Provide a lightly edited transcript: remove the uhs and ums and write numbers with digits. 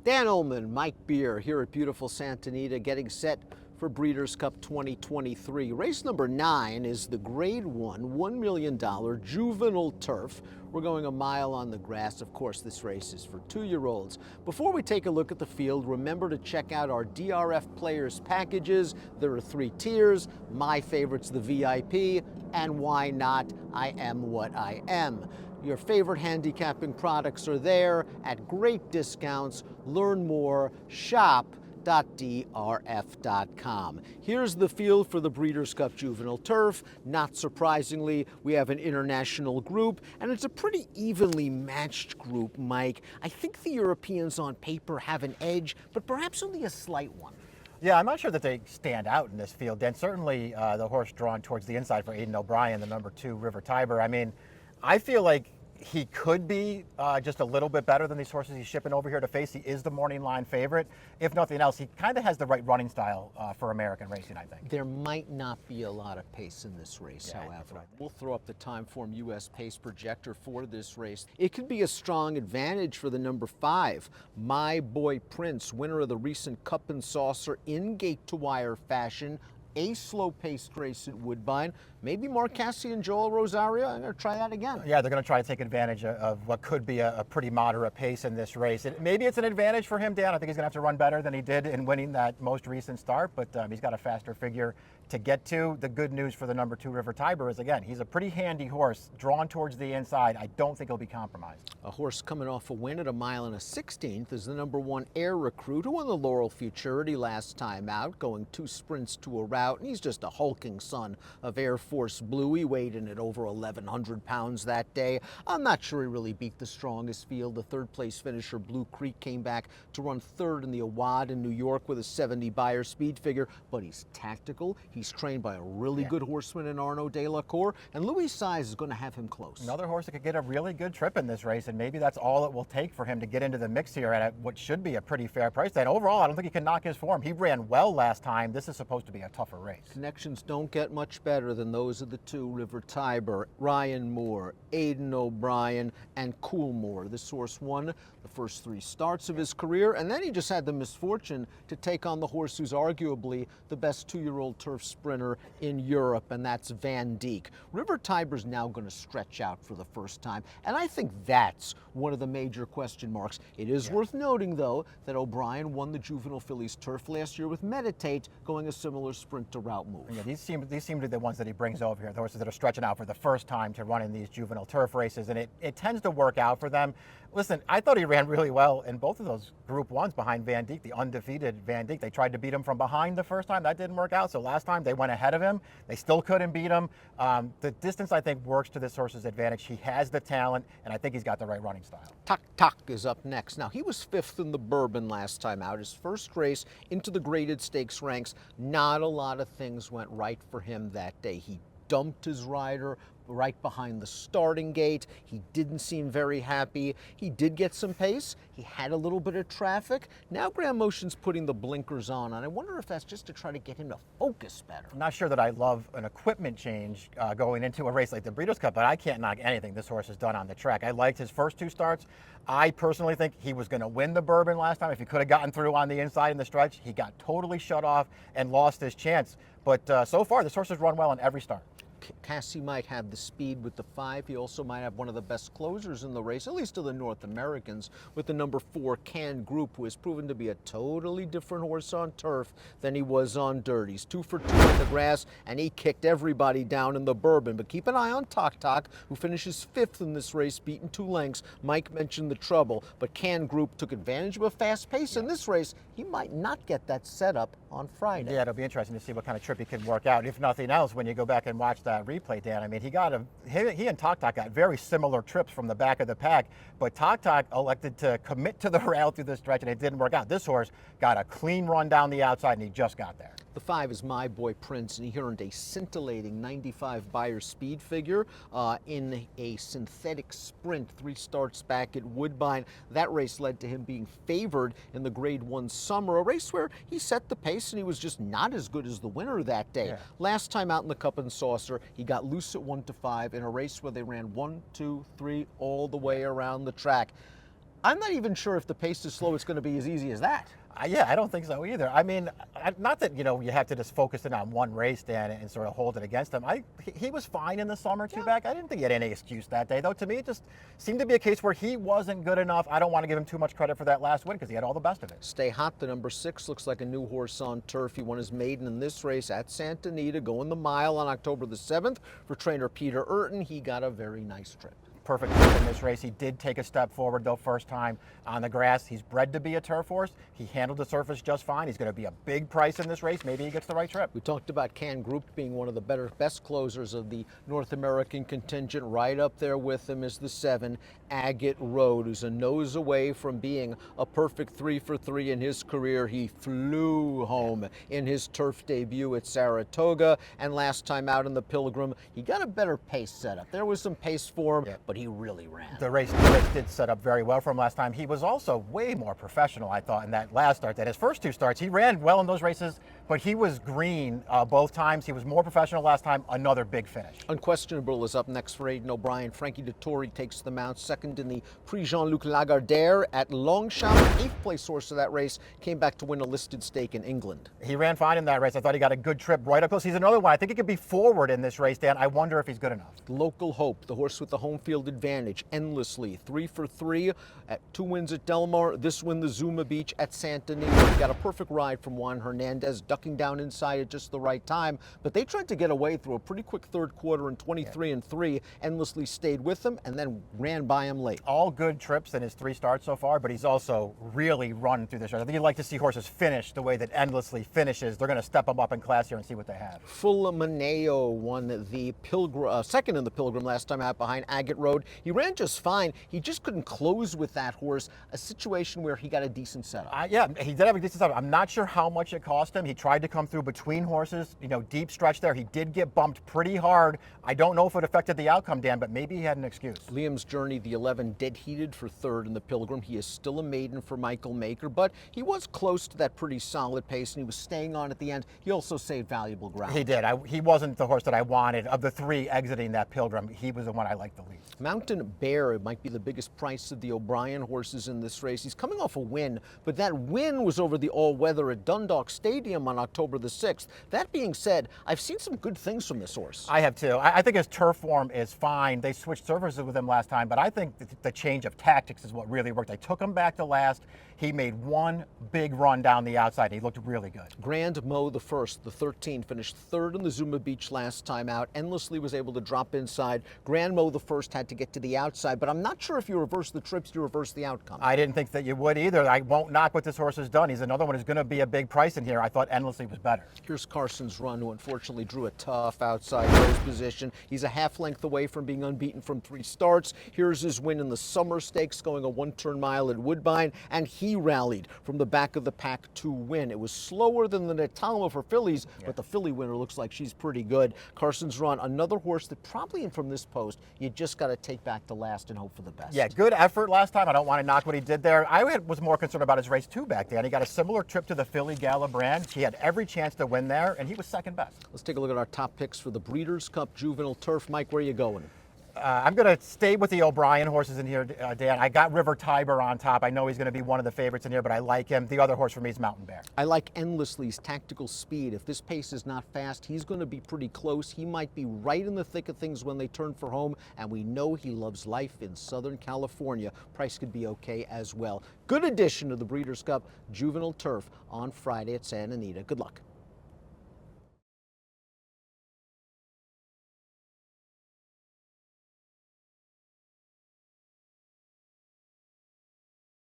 Dan Illman, Mike Beer here at beautiful Santa Anita, getting set for Breeders Cup 2023. Race number 9 is the Grade 1 $1 million Juvenile Turf. We're going a mile on the grass. Of course, this race is for 2-year-olds. Before we take a look at the field, remember to check out our DRF Players packages. There are 3 tiers. My favorite's the VIP, and why not? I am what I am. Your favorite handicapping products are there at great discounts. Learn more, shop.drf.com. Here's the field for the Breeders' Cup Juvenile Turf. Not surprisingly, we have an international group, and it's a pretty evenly matched group, Mike. I think the Europeans on paper have an edge, but perhaps only a slight one. Yeah, I'm not sure that they stand out in this field, Dan. Certainly the horse drawn towards the inside for Aidan O'Brien, the number 2 River Tyber. I mean, I feel like he could be just a little bit better than these horses he's shipping over here to face. He is the morning line favorite. If nothing else, he kind of has the right running style for American racing, I think. There might not be a lot of pace in this race, Yeah, however. We'll throw up the Timeform US pace projector for this race. It could be a strong advantage for the number 5, My Boy Prince, winner of the recent Cup and Saucer in gate-to-wire fashion. A slow-paced race at Woodbine. Maybe Marcassi and Joel Rosario are going to try that again. Yeah, they're going to try to take advantage of what could be a pretty moderate pace in this race. Maybe it's an advantage for him, Dan. I think he's going to have to run better than he did in winning that most recent start, but he's got a faster figure to get to. The good news for the number 2 River Tyber is, again, he's a pretty handy horse, drawn towards the inside. I don't think he'll be compromised. A horse coming off a win at 1 1/16 is the number 1 Air Recruit, who won the Laurel Futurity last time out, going 2 sprints to a route, and he's just a hulking son of Air Force Blue. He weighed in at over 1,100 pounds that day. I'm not sure he really beat the strongest field. The 3rd place finisher, Blue Creek, came back to run 3rd in the Awad in New York with a 70 Beyer speed figure, but he's tactical. He's trained by a really good horseman in Arnaud de la Cour, and Louis Size is going to have him close. Another horse that could get a really good trip in this race, and maybe that's all it will take for him to get into the mix here at what should be a pretty fair price. And overall, I don't think he can knock his form. He ran well last time. This is supposed to be a tougher race. Connections don't get much better than those of the 2 River Tyber, Ryan Moore, Aidan O'Brien, and Coolmore. This horse won the first 3 starts of his career, and then he just had the misfortune to take on the horse who's arguably the best 2-year-old turf sprinter in Europe, and that's Van Dijk. River Tyber's now going to stretch out for the first time, and I think that's one of the major question marks. It is worth noting, though, that O'Brien won the Juvenile Fillies Turf last year with Meditate, going a similar sprint to route move. Yeah, these seem to be the ones that he brings over here, the horses that are stretching out for the first time to run in these juvenile turf races, and it tends to work out for them. Listen, I thought he ran really well in both of those Group 1s behind Van Dijk, the undefeated Van Dijk. They tried to beat him from behind the first time. That didn't work out. So last time they went ahead of him. They still couldn't beat him. The distance, I think, works to this horse's advantage. He has the talent, and I think he's got the right running style. Tak Tak is up next. Now, he was 5th in the Bourbon last time out. His first race into the graded stakes ranks. Not a lot of things went right for him that day. He dumped his rider right behind the starting gate. He didn't seem very happy. He did get some pace. He had a little bit of traffic. Now Graham Motion's putting the blinkers on, and I wonder if that's just to try to get him to focus better. I'm not sure that I love an equipment change going into a race like the Breeders' Cup, but I can't knock anything this horse has done on the track. I liked his first 2 starts. I personally think he was going to win the Bourbon last time. If he could have gotten through on the inside in the stretch, he got totally shut off and lost his chance. But so far, this horse has run well in every start. Cassie might have the speed with the 5. He also might have one of the best closers in the race, at least to the North Americans, with the number 4 Can Group, who has proven to be a totally different horse on turf than he was on dirt. He's 2 for 2 in the grass, and he kicked everybody down in the Bourbon. But keep an eye on Tak Tak, who finishes 5th in this race, beaten 2 lengths. Mike mentioned the trouble, but Can Group took advantage of a fast pace in this race. He might not get that setup on Friday. Yeah, it'll be interesting to see what kind of trip he can work out. If nothing else, when you go back and watch that replay, Dan, I mean, he and Tak Tak got very similar trips from the back of the pack, but Tak Tak elected to commit to the rail through the stretch, and it didn't work out. This horse got a clean run down the outside, and he just got there. The 5 is My Boy Prince, and he earned a scintillating 95 Beyer speed figure in a synthetic sprint 3 starts back at Woodbine. That race led to him being favored in the Grade 1 Summer, a race where he set the pace and he was just not as good as the winner that day. Last time out in the Cup and Saucer, he got loose at 1 to 5 in a race where they ran 1, 2, 3 all the way around the track. I'm not even sure if the pace is slow, it's going to be as easy as that. Yeah, I don't think so either. I mean, not that, you have to just focus in on one race, Dan, and sort of hold it against him. He was fine in the summer, two-back. I didn't think he had any excuse that day, though. To me, it just seemed to be a case where he wasn't good enough. I don't want to give him too much credit for that last win because he had all the best of it. Stay Hot, the number 6, looks like a new horse on turf. He won his maiden in this race at Santa Anita, going the mile on October the 7th. For trainer Peter Urton, he got a very nice trip. Perfect trip in this race. He did take a step forward, though, first time on the grass. He's bred to be a turf horse. He handled the surface just fine. He's going to be a big price in this race. Maybe he gets the right trip. We talked about Can Group being one of the best closers of the North American contingent. Right up there with him is the 7, Agot Road, who's a nose away from being a perfect 3 for 3 in his career. He flew home in his turf debut at Saratoga, and last time out in the Pilgrim, he got a better pace setup. There was some pace for him, but he really ran. The race did set up very well for him last time. He was also way more professional, I thought, in that last start than his first 2 starts. He ran well in those races, but he was green both times. He was more professional last time. Another big finish. Unquestionable is up next for Aidan O'Brien. Frankie Dettori takes the mount, second in the Prix Jean-Luc Lagardère at Longshots. 8th place horse of that race, came back to win a listed stake in England. He ran fine in that race. I thought he got a good trip right up close. He's another one. I think he could be forward in this race, Dan. I wonder if he's good enough. Local Hope, the horse with the home field advantage, endlessly 3 for 3 at 2 wins at Del Mar. This win, the Zuma Beach at Santa Anita. He got a perfect ride from Juan Hernandez, ducking down inside at just the right time. But they tried to get away through a pretty quick third quarter in 23 and 3. Endlessly stayed with him and then ran by him late. All good trips in his 3 starts so far, but he's also really run through this race. I think you'd like to see horses finish the way that Endlessly finishes. They're going to step them up in class here and see what they have. Fulmineo won the Pilgrim, second in the Pilgrim last time out behind Agot Road. He ran just fine. He just couldn't close with that horse, a situation where he got a decent setup. Yeah, he did have a decent setup. I'm not sure how much it cost him. He tried to come through between horses, deep stretch there. He did get bumped pretty hard. I don't know if it affected the outcome, Dan, but maybe he had an excuse. Liam's Journey, the 11, dead heated for 3rd in the Pilgrim. He is still a maiden for Michael Maker, but he was close to that pretty solid pace, and he was staying on at the end. He also saved valuable ground. He did. He wasn't the horse that I wanted. Of the 3 exiting that Pilgrim, he was the one I liked the least. Mountain Bear might be the biggest price of the O'Brien horses in this race. He's coming off a win, but that win was over the all-weather at Dundalk Stadium on October the 6th. That being said, I've seen some good things from this horse. I have too. I think his turf form is fine. They switched surfaces with him last time, but I think the change of tactics is what really worked. They took him back to last. He made one big run down the outside. He looked really good. Grand Mo the 1st, the 13, finished 3rd in the Zuma Beach last time out. Endlessly was able to drop inside. Grand Mo the 1st had to get to the outside, but I'm not sure if you reverse the trips, you reverse the outcome. I didn't think that you would either. I won't knock what this horse has done. He's another one who's going to be a big price in here. I thought Endlessly was better. Here's Carson's Run, who unfortunately drew a tough outside nose position. He's a half length away from being unbeaten from 3 starts. Here's his win in the Summer Stakes, going a 1-turn mile at Woodbine, and he rallied from the back of the pack to win. It was slower than the Natalma for fillies, but the filly winner looks like she's pretty good. Carson's Run, another horse that probably in from this post, you just got to take back to last and hope for the best. Yeah, good effort last time. I don't want to knock what he did there. I was more concerned about his race 2 back then. He got a similar trip to the Filly Gala Brand. He had every chance to win there, and he was second best. Let's take a look at our top picks for the Breeders' Cup Juvenile Turf. Mike, where are you going? I'm going to stay with the O'Brien horses in here, Dan. I got River Tyber on top. I know he's going to be one of the favorites in here, but I like him. The other horse for me is Mountain Bear. I like Endlessly's tactical speed. If this pace is not fast, he's going to be pretty close. He might be right in the thick of things when they turn for home, and we know he loves life in Southern California. Price could be okay as well. Good addition to the Breeders' Cup Juvenile Turf on Friday at Santa Anita. Good luck.